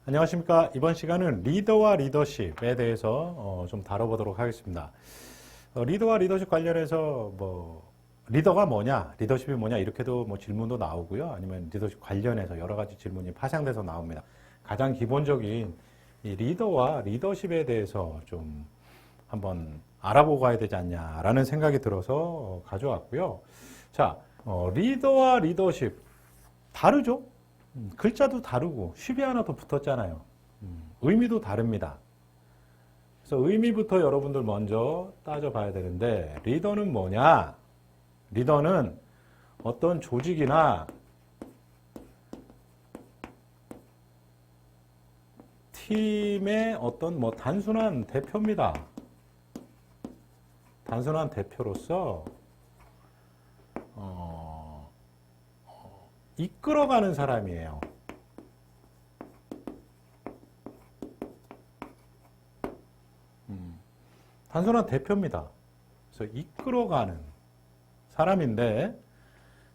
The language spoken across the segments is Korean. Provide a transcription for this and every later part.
안녕하십니까. 이번 시간은 리더와 리더십에 대해서 좀 다뤄보도록 하겠습니다. 리더와 리더십 관련해서 리더가 뭐냐, 리더십이 뭐냐 이렇게도 질문도 나오고요. 아니면 리더십 관련해서 여러 가지 질문이 파생돼서 나옵니다. 가장 기본적인 이 리더와 리더십에 대해서 좀 한번 알아보고 가야 되지 않냐라는 생각이 들어서 가져왔고요. 자, 리더와 리더십 다르죠? 글자도 다르고 쉽이 하나 더 붙었잖아요. 의미도 다릅니다. 그래서 의미부터 여러분들 먼저 따져봐야 되는데, 리더는 뭐냐? 리더는 어떤 조직이나 팀의 어떤 단순한 대표입니다. 단순한 대표로서 이끌어가는 사람이에요. 단순한 대표입니다. 그래서 이끌어가는 사람인데,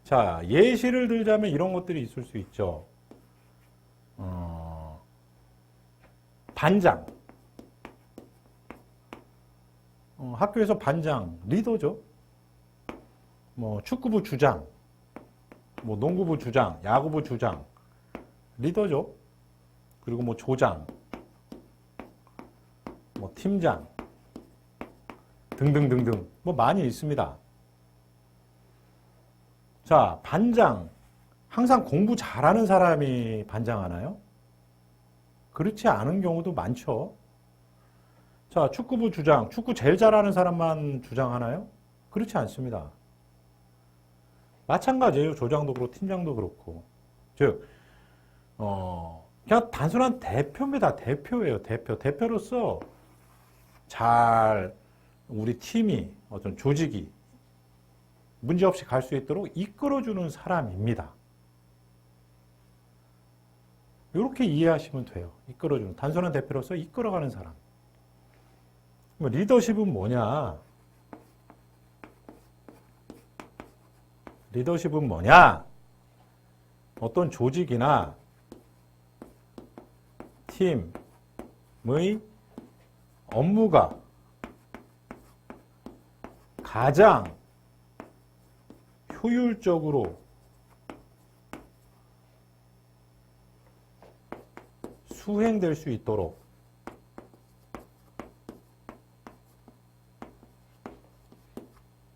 자, 예시를 들자면 이런 것들이 있을 수 있죠. 반장. 학교에서 반장, 리더죠. 축구부 주장, 농구부 주장, 야구부 주장, 리더죠. 그리고 조장, 팀장 등등등등 많이 있습니다. 자, 반장. 항상 공부 잘하는 사람이 반장하나요? 그렇지 않은 경우도 많죠. 자, 축구부 주장. 축구 제일 잘하는 사람만 주장하나요? 그렇지 않습니다. 마찬가지예요. 조장도 그렇고 팀장도 그렇고. 즉, 그냥 단순한 대표입니다. 대표예요. 대표로서 잘 우리 팀이 어떤 조직이 문제없이 갈 수 있도록 이끌어주는 사람입니다. 이렇게 이해하시면 돼요. 이끌어주는, 단순한 대표로서 이끌어가는 사람. 리더십은 뭐냐? 리더십은 뭐냐? 어떤 조직이나 팀의 업무가 가장 효율적으로 수행될 수 있도록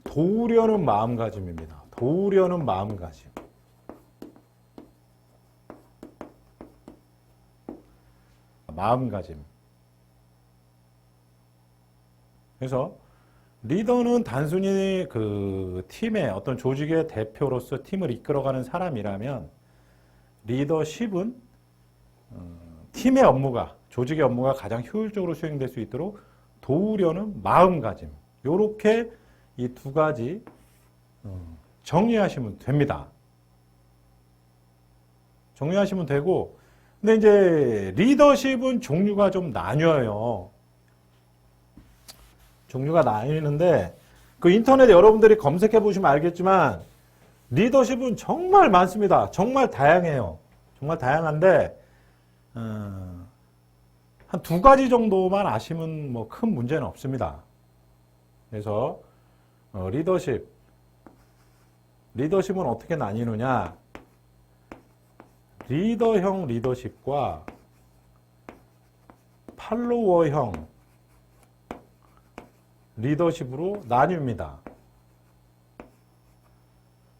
도우려는 마음가짐입니다. 도우려는 마음가짐. 마음가짐. 그래서 리더는 단순히 그 팀의 어떤 조직의 대표로서 팀을 이끌어가는 사람이라면, 리더십은 팀의 업무가, 조직의 업무가 가장 효율적으로 수행될 수 있도록 도우려는 마음가짐. 요렇게 이 두 가지 정리하시면 됩니다. 정리하시면 되고, 근데 이제 리더십은 종류가 좀 나뉘어요. 종류가 나뉘는데, 그 인터넷에 여러분들이 검색해 보시면 알겠지만, 리더십은 정말 많습니다. 정말 다양해요. 정말 다양한데, 한 두 가지 정도만 아시면 큰 문제는 없습니다. 그래서, 리더십은 어떻게 나뉘느냐? 리더형 리더십과 팔로워형 리더십으로 나뉩니다.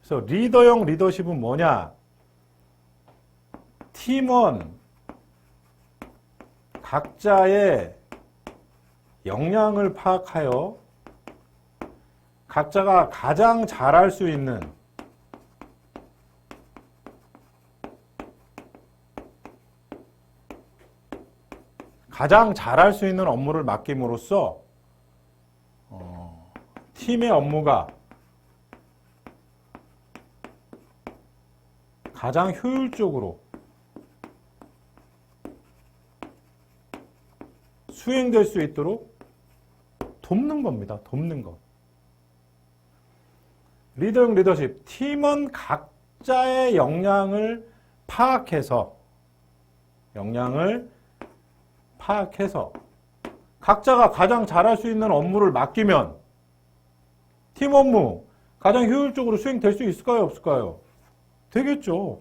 그래서 리더형 리더십은 뭐냐? 팀원 각자의 역량을 파악하여 각자가 가장 잘할 수 있는 업무를 맡김으로써 팀의 업무가 가장 효율적으로 수행될 수 있도록 돕는 겁니다. 돕는 것. 리더형 리더십, 팀원 각자의 역량을 파악해서 역량을 파악해서 각자가 가장 잘할 수 있는 업무를 맡기면 팀 업무 가장 효율적으로 수행될 수 있을까요? 없을까요? 되겠죠.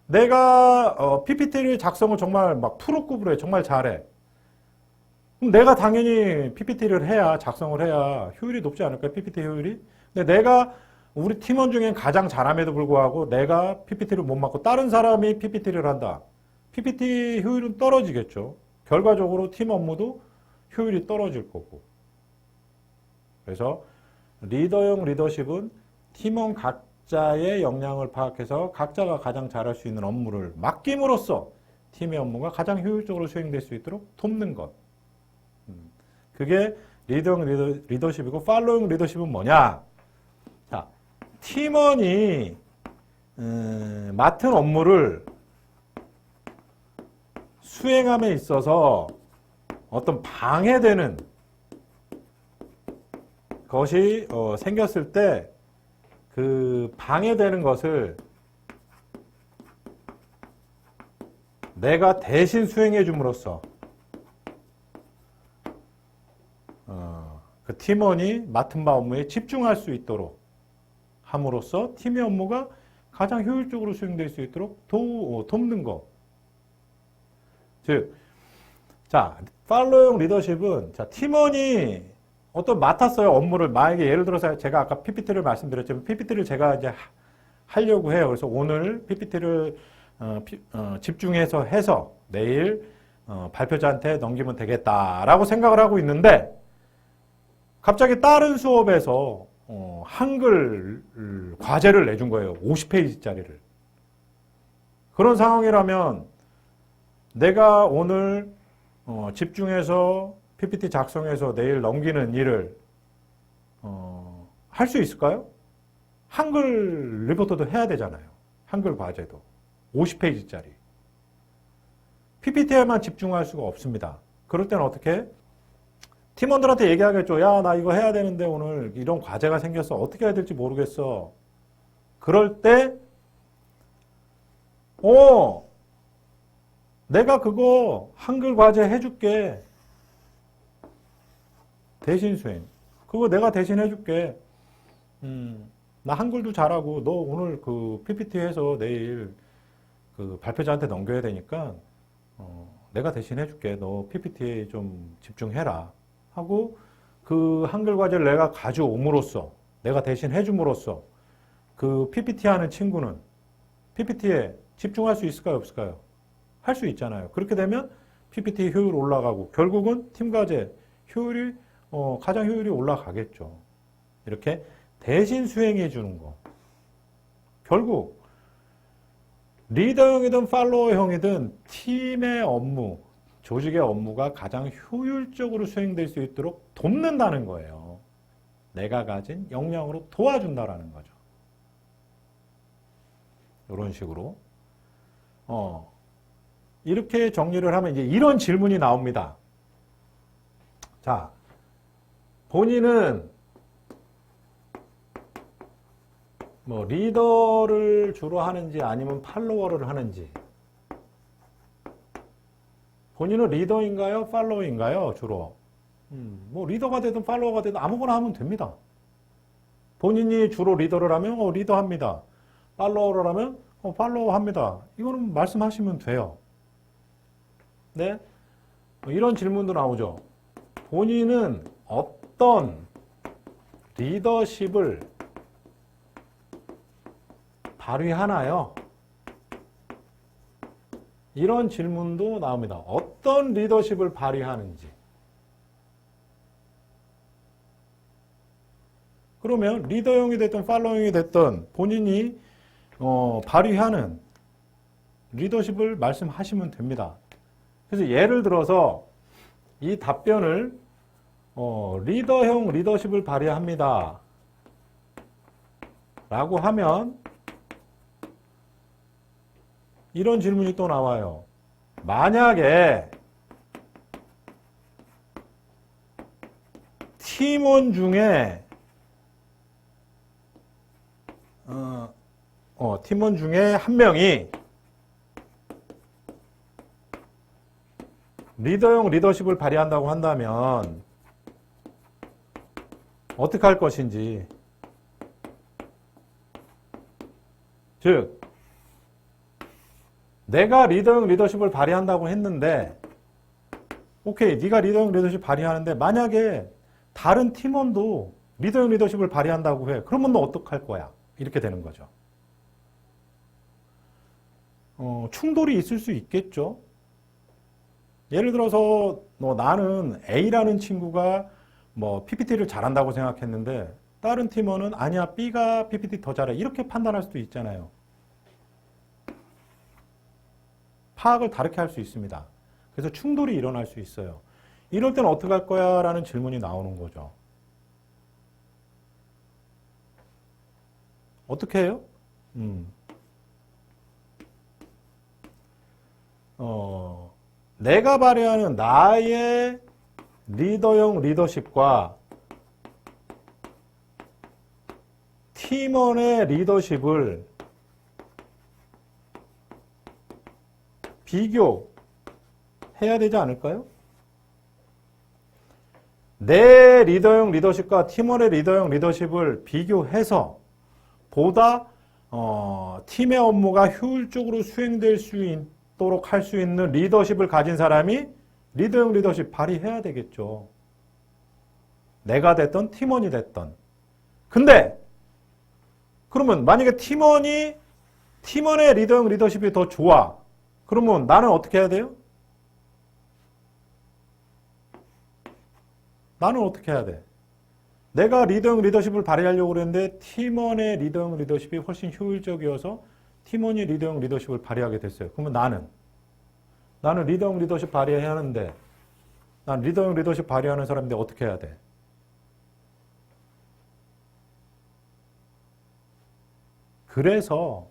내가 PPT를 작성을 정말 막 프로급으로 해. 정말 잘해. 그럼 내가 당연히 PPT를 해야, 작성을 해야 효율이 높지 않을까요? PPT 효율이? 근데 내가 우리 팀원 중엔 가장 잘함에도 불구하고 내가 PPT를 못 맡고 다른 사람이 PPT를 한다. PPT 효율은 떨어지겠죠. 결과적으로 팀 업무도 효율이 떨어질 거고. 그래서 리더형 리더십은 팀원 각자의 역량을 파악해서 각자가 가장 잘할 수 있는 업무를 맡김으로써 팀의 업무가 가장 효율적으로 수행될 수 있도록 돕는 것. 그게 리더형 리더십이고 팔로잉 리더십은 뭐냐? 자, 팀원이 맡은 업무를 수행함에 있어서 어떤 방해되는 것이 생겼을 때 그 방해되는 것을 내가 대신 수행해 줌으로써 그 팀원이 맡은 바 업무에 집중할 수 있도록 함으로써 팀의 업무가 가장 효율적으로 수행될 수 있도록 돕는 것. 즉, 자, 팔로잉 리더십은 자, 팀원이 어떤 맡았어요 업무를. 만약에 예를 들어서 제가 아까 PPT를 말씀드렸지만 PPT를 제가 이제 하려고 해요. 그래서 오늘 PPT를 집중해서 해서 내일 발표자한테 넘기면 되겠다라고 생각을 하고 있는데 갑자기 다른 수업에서 한글 과제를 내준 거예요. 50페이지짜리를. 그런 상황이라면 내가 오늘 집중해서 PPT 작성해서 내일 넘기는 일을 할 수 있을까요? 한글 리포터도 해야 되잖아요. 한글 과제도. 50페이지짜리. PPT에만 집중할 수가 없습니다. 그럴 때는 어떻게? 팀원들한테 얘기하겠죠. 야, 나 이거 해야 되는데 오늘 이런 과제가 생겼어. 어떻게 해야 될지 모르겠어. 그럴 때 내가 그거 한글 과제 해줄게. 대신 수행. 그거 내가 대신 해줄게. 나 한글도 잘하고 너 오늘 그 PPT 해서 내일 그 발표자한테 넘겨야 되니까 내가 대신 해줄게. 너 PPT에 좀 집중해라. 하고 그 한글 과제를 내가 가져옴으로써 내가 대신 해줌으로써 그 PPT 하는 친구는 PPT에 집중할 수 있을까요? 없을까요? 할 수 있잖아요. 그렇게 되면 PPT 효율 올라가고 결국은 팀 과제 효율이 가장 효율이 올라가겠죠. 이렇게 대신 수행해 주는 거. 결국 리더형이든 팔로워형이든 팀의 업무, 조직의 업무가 가장 효율적으로 수행될 수 있도록 돕는다는 거예요. 내가 가진 역량으로 도와준다라는 거죠. 이런 식으로 이렇게 정리를 하면 이제 이런 질문이 나옵니다. 자, 본인은 뭐 리더를 주로 하는지 아니면 팔로워를 하는지. 본인은 리더인가요? 팔로워인가요? 주로. 뭐 리더가 되든 팔로워가 되든 아무거나 하면 됩니다. 본인이 주로 리더를 하면 리더 합니다. 팔로워를 하면 팔로워 합니다. 이거는 말씀하시면 돼요. 네? 이런 질문도 나오죠. 본인은 어떤 리더십을 발휘하나요? 이런 질문도 나옵니다. 어떤 리더십을 발휘하는지. 그러면 리더형이 됐든 팔로잉이 됐든 본인이 발휘하는 리더십을 말씀하시면 됩니다. 그래서 예를 들어서 이 답변을 리더형 리더십을 발휘합니다. 라고 하면 이런 질문이 또 나와요. 만약에 팀원 중에 팀원 중에 한 명이 리더형 리더십을 발휘한다고 한다면 어떻게 할 것인지. 즉, 내가 리더형 리더십을 발휘한다고 했는데, 오케이, 네가 리더형 리더십 발휘하는데 만약에 다른 팀원도 리더형 리더십을 발휘한다고 해. 그러면 너 어떡할 거야? 이렇게 되는 거죠. 충돌이 있을 수 있겠죠. 예를 들어서 나는 A라는 친구가 뭐 PPT를 잘한다고 생각했는데 다른 팀원은 아니야, B가 PPT 더 잘해. 이렇게 판단할 수도 있잖아요. 파악을 다르게 할 수 있습니다. 그래서 충돌이 일어날 수 있어요. 이럴 때는 어떻게 할 거야? 라는 질문이 나오는 거죠. 어떻게 해요? 내가 발휘하는 나의 리더형 리더십과 팀원의 리더십을 비교해야 되지 않을까요? 내 리더형 리더십과 팀원의 리더형 리더십을 비교해서 보다 팀의 업무가 효율적으로 수행될 수 있도록 할 수 있는 리더십을 가진 사람이 리더형 리더십 발휘해야 되겠죠. 내가 됐던 팀원이 됐던. 근데 그러면 만약에 팀원의 리더형 리더십이 더 좋아. 그러면 나는 어떻게 해야 돼요? 나는 어떻게 해야 돼? 내가 리더형 리더십을 발휘하려고 그랬는데 팀원의 리더형 리더십이 훨씬 효율적이어서 팀원이 리더형 리더십을 발휘하게 됐어요. 그러면 나는 리더형 리더십 발휘해야 하는데 난 리더형 리더십 발휘하는 사람인데 어떻게 해야 돼? 그래서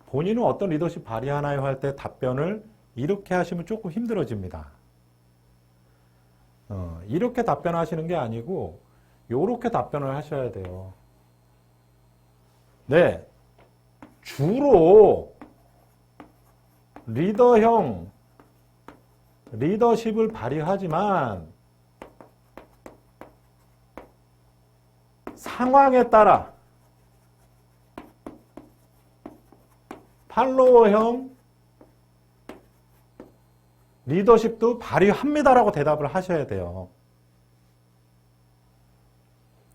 본인은 어떤 리더십 발휘하나요? 할 때 답변을 이렇게 하시면 조금 힘들어집니다. 이렇게 답변하시는 게 아니고 이렇게 답변을 하셔야 돼요. 네, 주로 리더형 리더십을 발휘하지만 상황에 따라 팔로워형 리더십도 발휘합니다라고 대답을 하셔야 돼요.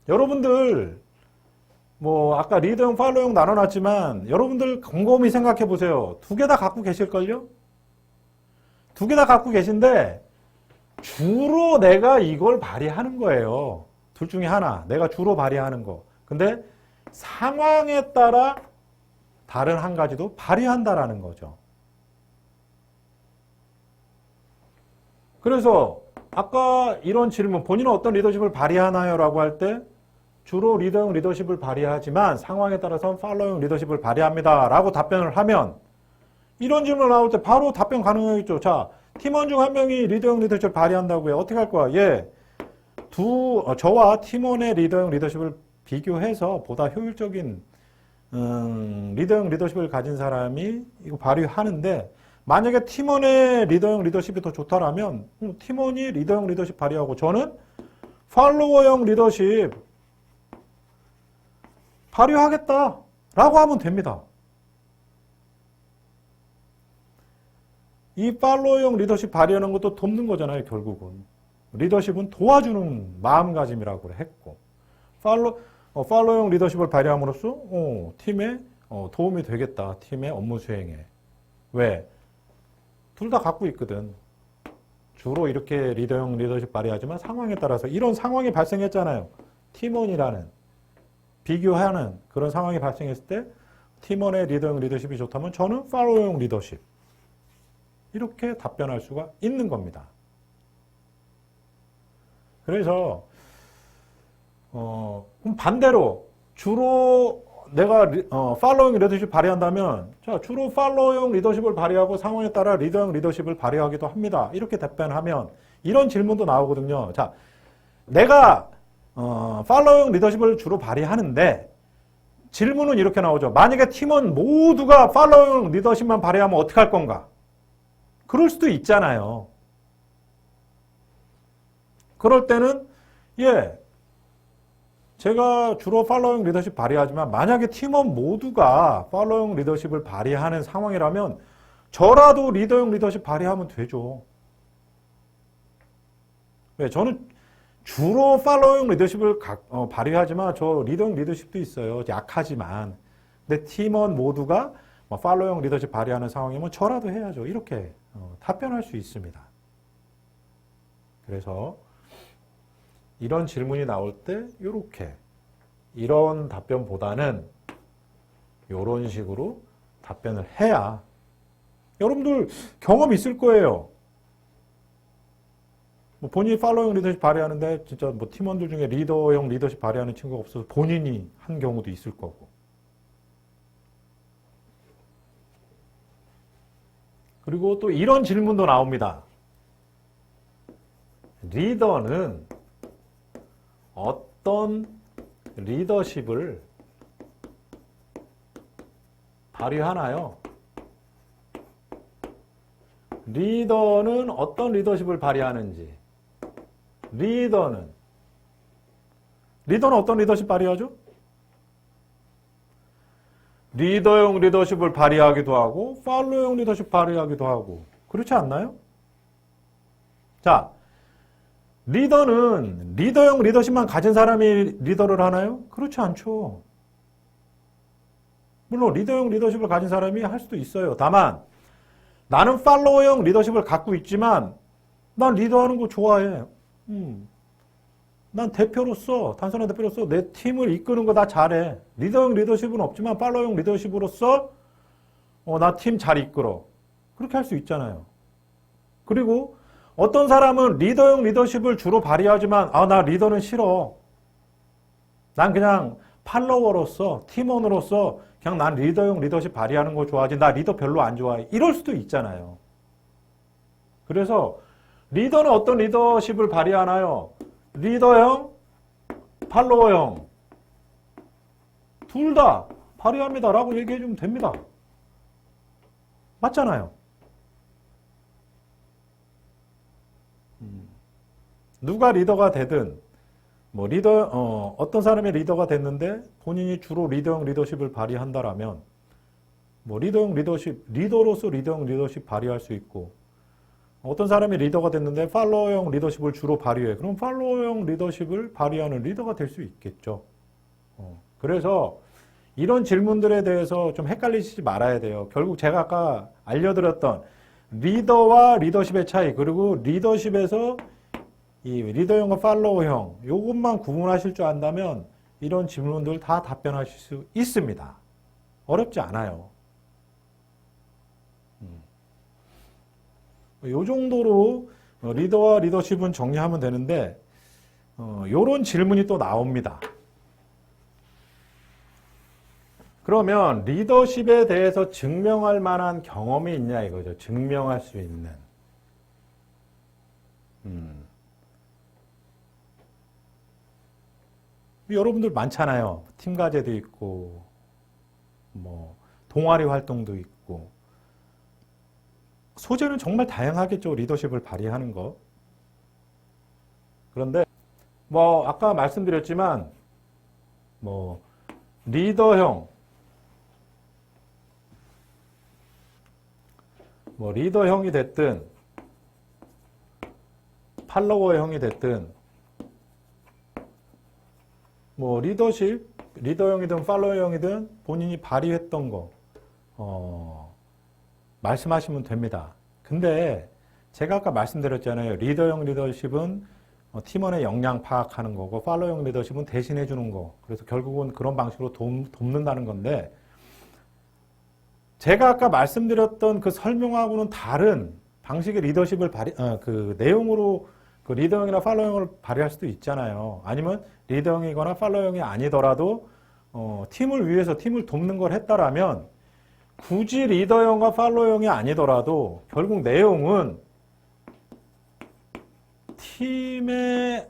여러분들 아까 리더형, 팔로워형 나눠놨지만 여러분들 곰곰이 생각해 보세요. 두 개 다 갖고 계실걸요? 두 개 다 갖고 계신데 주로 내가 이걸 발휘하는 거예요. 둘 중에 하나. 내가 주로 발휘하는 거. 근데 상황에 따라 다른 한 가지도 발휘한다라는 거죠. 그래서 아까 이런 질문, 본인은 어떤 리더십을 발휘하나요? 라고 할 때 주로 리더형 리더십을 발휘하지만 상황에 따라서는 팔로워형 리더십을 발휘합니다. 라고 답변을 하면 이런 질문 나올 때 바로 답변 가능하겠죠. 자, 팀원 중 한 명이 리더형 리더십을 발휘한다고요. 어떻게 할 거야? 저와 팀원의 리더형 리더십을 비교해서 보다 효율적인 리더형 리더십을 가진 사람이 이거 발휘하는데 만약에 팀원의 리더형 리더십이 더 좋다라면 팀원이 리더형 리더십 발휘하고 저는 팔로워형 리더십 발휘하겠다라고 하면 됩니다. 이 팔로워형 리더십 발휘하는 것도 돕는 거잖아요, 결국은. 리더십은 도와주는 마음가짐이라고 했고 팔로워형 리더십을 발휘함으로써 팀에 도움이 되겠다. 팀의 업무 수행에. 왜? 둘 다 갖고 있거든. 주로 이렇게 리더형 리더십 발휘하지만 상황에 따라서 이런 상황이 발생했잖아요. 팀원이라는 비교하는 그런 상황이 발생했을 때 팀원의 리더형 리더십이 좋다면 저는 팔로워형 리더십. 이렇게 답변할 수가 있는 겁니다. 그래서 그럼 반대로 주로 내가 팔로잉 리더십 발휘한다면 자, 주로 팔로잉 리더십을 발휘하고 상황에 따라 리더형 리더십을 발휘하기도 합니다. 이렇게 답변하면 이런 질문도 나오거든요. 자, 내가 팔로잉 리더십을 주로 발휘하는데 질문은 이렇게 나오죠. 만약에 팀원 모두가 팔로잉 리더십만 발휘하면 어떻게 할 건가? 그럴 수도 있잖아요. 그럴 때는 제가 주로 팔로잉 리더십 발휘하지만 만약에 팀원 모두가 팔로잉 리더십을 발휘하는 상황이라면 저라도 리더형 리더십 발휘하면 되죠. 저는 주로 팔로잉 리더십을 발휘하지만 저 리더형 리더십도 있어요. 약하지만. 근데 팀원 모두가 팔로잉 리더십 발휘하는 상황이면 저라도 해야죠. 이렇게 답변할 수 있습니다. 그래서 이런 질문이 나올 때 이렇게 이런 답변보다는 이런 식으로 답변을 해야 여러분들 경험 있을 거예요. 본인이 팔로잉 리더십 발휘하는데 진짜 팀원들 중에 리더형 리더십 발휘하는 친구가 없어서 본인이 한 경우도 있을 거고. 그리고 또 이런 질문도 나옵니다. 리더는 어떤 리더십을 발휘하나요? 리더는 어떤 리더십을 발휘하는지. 리더는 어떤 리더십 발휘하죠? 리더형 리더십을 발휘하기도 하고 팔로형 리더십 발휘하기도 하고 그렇지 않나요? 자, 리더는 리더형 리더십만 가진 사람이 리더를 하나요? 그렇지 않죠. 물론 리더형 리더십을 가진 사람이 할 수도 있어요. 다만 나는 팔로워형 리더십을 갖고 있지만 난 리더하는 거 좋아해. 난 대표로서, 단순한 대표로서 내 팀을 이끄는 거 다 잘해. 리더형 리더십은 없지만 팔로워형 리더십으로서 나 팀 잘 이끌어. 그렇게 할 수 있잖아요. 그리고 어떤 사람은 리더형 리더십을 주로 발휘하지만 나 리더는 싫어. 난 그냥 팔로워로서, 팀원으로서 그냥 난 리더형 리더십 발휘하는 거 좋아하지. 나 리더 별로 안 좋아해. 이럴 수도 있잖아요. 그래서 리더는 어떤 리더십을 발휘하나요? 리더형, 팔로워형 둘 다 발휘합니다 라고 얘기해 주면 됩니다. 맞잖아요. 누가 리더가 되든 어떤 사람이 리더가 됐는데 본인이 주로 리더형 리더십을 발휘한다라면 리더형 리더십, 리더로서 리더형 리더십 발휘할 수 있고 어떤 사람이 리더가 됐는데 팔로워형 리더십을 주로 발휘해. 그럼 팔로워형 리더십을 발휘하는 리더가 될 수 있겠죠. 그래서 이런 질문들에 대해서 좀 헷갈리시지 말아야 돼요. 결국 제가 아까 알려드렸던 리더와 리더십의 차이, 그리고 리더십에서 이 리더형과 팔로워형, 이것만 구분하실 줄 안다면 이런 질문들 다 답변하실 수 있습니다. 어렵지 않아요. 이 정도로 리더와 리더십은 정리하면 되는데 이런 질문이 또 나옵니다. 그러면 리더십에 대해서 증명할 만한 경험이 있냐 이거죠. 증명할 수 있는. 여러분들 많잖아요. 팀과제도 있고 동아리 활동도 있고 소재는 정말 다양하겠죠. 리더십을 발휘하는 거. 그런데 아까 말씀드렸지만 리더형이 됐든 팔로워형이 됐든 리더형이든 팔로워형이든 본인이 발휘했던 거 말씀하시면 됩니다. 근데 제가 아까 말씀드렸잖아요. 리더형 리더십은 팀원의 역량 파악하는 거고 팔로워형 리더십은 대신해 주는 거. 그래서 결국은 그런 방식으로 돕는다는 건데 제가 아까 말씀드렸던 그 설명하고는 다른 방식의 리더십을 그 내용으로 그 리더형이나 팔로워형을 발휘할 수도 있잖아요. 아니면 리더형이거나 팔로워형이 아니더라도 팀을 위해서 팀을 돕는 걸 했다라면 굳이 리더형과 팔로워형이 아니더라도 결국 내용은 팀의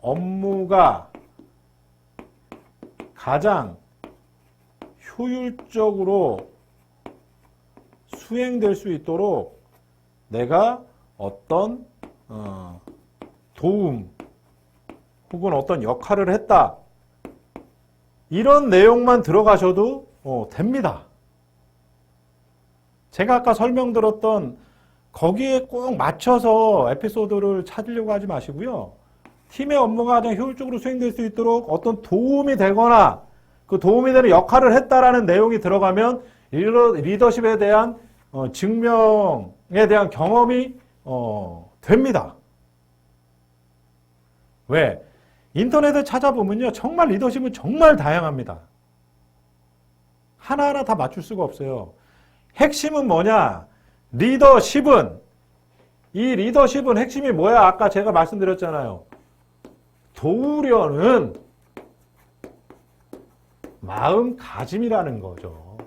업무가 가장 효율적으로 수행될 수 있도록 내가 어떤 도움 혹은 어떤 역할을 했다. 이런 내용만 들어가셔도 됩니다. 제가 아까 설명드렸던 거기에 꼭 맞춰서 에피소드를 찾으려고 하지 마시고요. 팀의 업무가 가장 효율적으로 수행될 수 있도록 어떤 도움이 되거나 그 도움이 되는 역할을 했다라는 내용이 들어가면 리더십에 대한 증명에 대한 경험이 됩니다. 왜? 인터넷에 찾아보면요. 정말 리더십은 정말 다양합니다. 하나하나 다 맞출 수가 없어요. 핵심은 뭐냐? 리더십은 핵심이 뭐야? 아까 제가 말씀드렸잖아요. 도우려는 마음가짐이라는 거죠.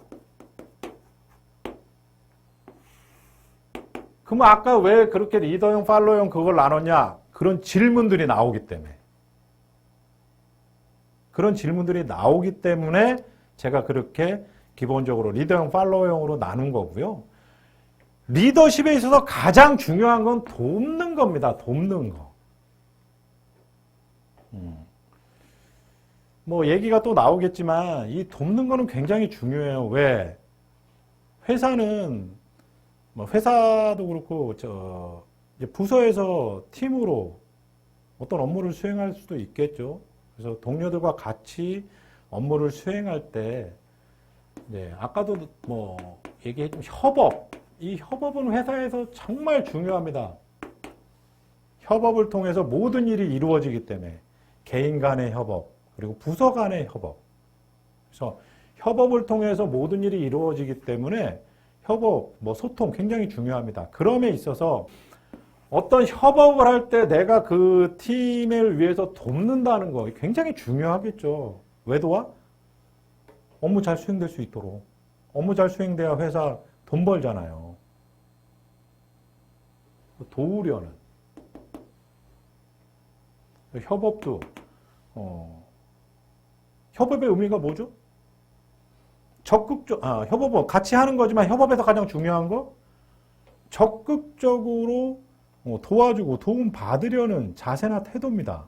그럼 아까 왜 그렇게 리더형, 팔로형 그걸 나눴냐? 그런 질문들이 나오기 때문에. 그런 질문들이 나오기 때문에 제가 그렇게 기본적으로 리더형, 팔로워형으로 나눈 거고요. 리더십에 있어서 가장 중요한 건 돕는 겁니다. 돕는 거. 뭐 얘기가 또 나오겠지만 이 돕는 거는 굉장히 중요해요. 왜? 회사는 뭐 회사도 그렇고 이제 부서에서 팀으로 어떤 업무를 수행할 수도 있겠죠. 그래서 동료들과 같이 업무를 수행할 때 아까도 뭐 얘기했지만 협업. 이 협업은 회사에서 정말 중요합니다. 협업을 통해서 모든 일이 이루어지기 때문에 개인 간의 협업, 그리고 부서 간의 협업. 그래서 협업을 통해서 모든 일이 이루어지기 때문에 협업, 소통 굉장히 중요합니다. 그럼에 있어서 어떤 협업을 할 때 내가 그 팀을 위해서 돕는다는 거 굉장히 중요하겠죠. 왜 도와? 업무 잘 수행될 수 있도록. 업무 잘 수행돼야 회사 돈 벌잖아요. 도우려는. 협업도, 협업의 의미가 뭐죠? 협업은 같이 하는 거지만 협업에서 가장 중요한 거? 적극적으로 도와주고 도움받으려는 자세나 태도입니다.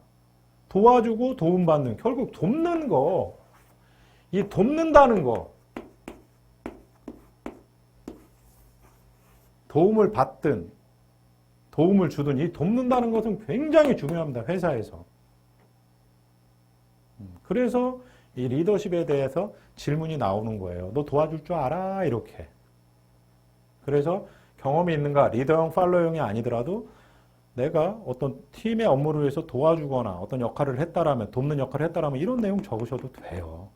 도와주고 도움받는, 결국 돕는 거, 이 돕는다는 거, 도움을 받든 도움을 주든 이 돕는다는 것은 굉장히 중요합니다. 회사에서. 그래서 이 리더십에 대해서 질문이 나오는 거예요. 너 도와줄 줄 알아? 이렇게. 그래서 경험이 있는가? 리더형, 팔로형이 아니더라도 내가 어떤 팀의 업무를 위해서 도와주거나 어떤 역할을 했다라면, 돕는 역할을 했다라면 이런 내용 적으셔도 돼요.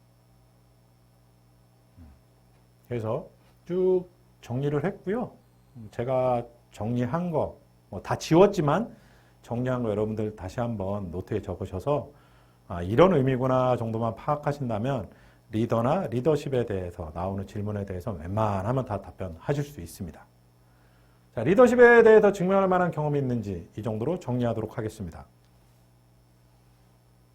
그래서 쭉 정리를 했고요. 제가 정리한 거, 다 지웠지만 정리한 거 여러분들 다시 한번 노트에 적으셔서 이런 의미구나 정도만 파악하신다면 리더나 리더십에 대해서 나오는 질문에 대해서 웬만하면 다 답변하실 수 있습니다. 자, 리더십에 대해서 증명할 만한 경험이 있는지 이 정도로 정리하도록 하겠습니다.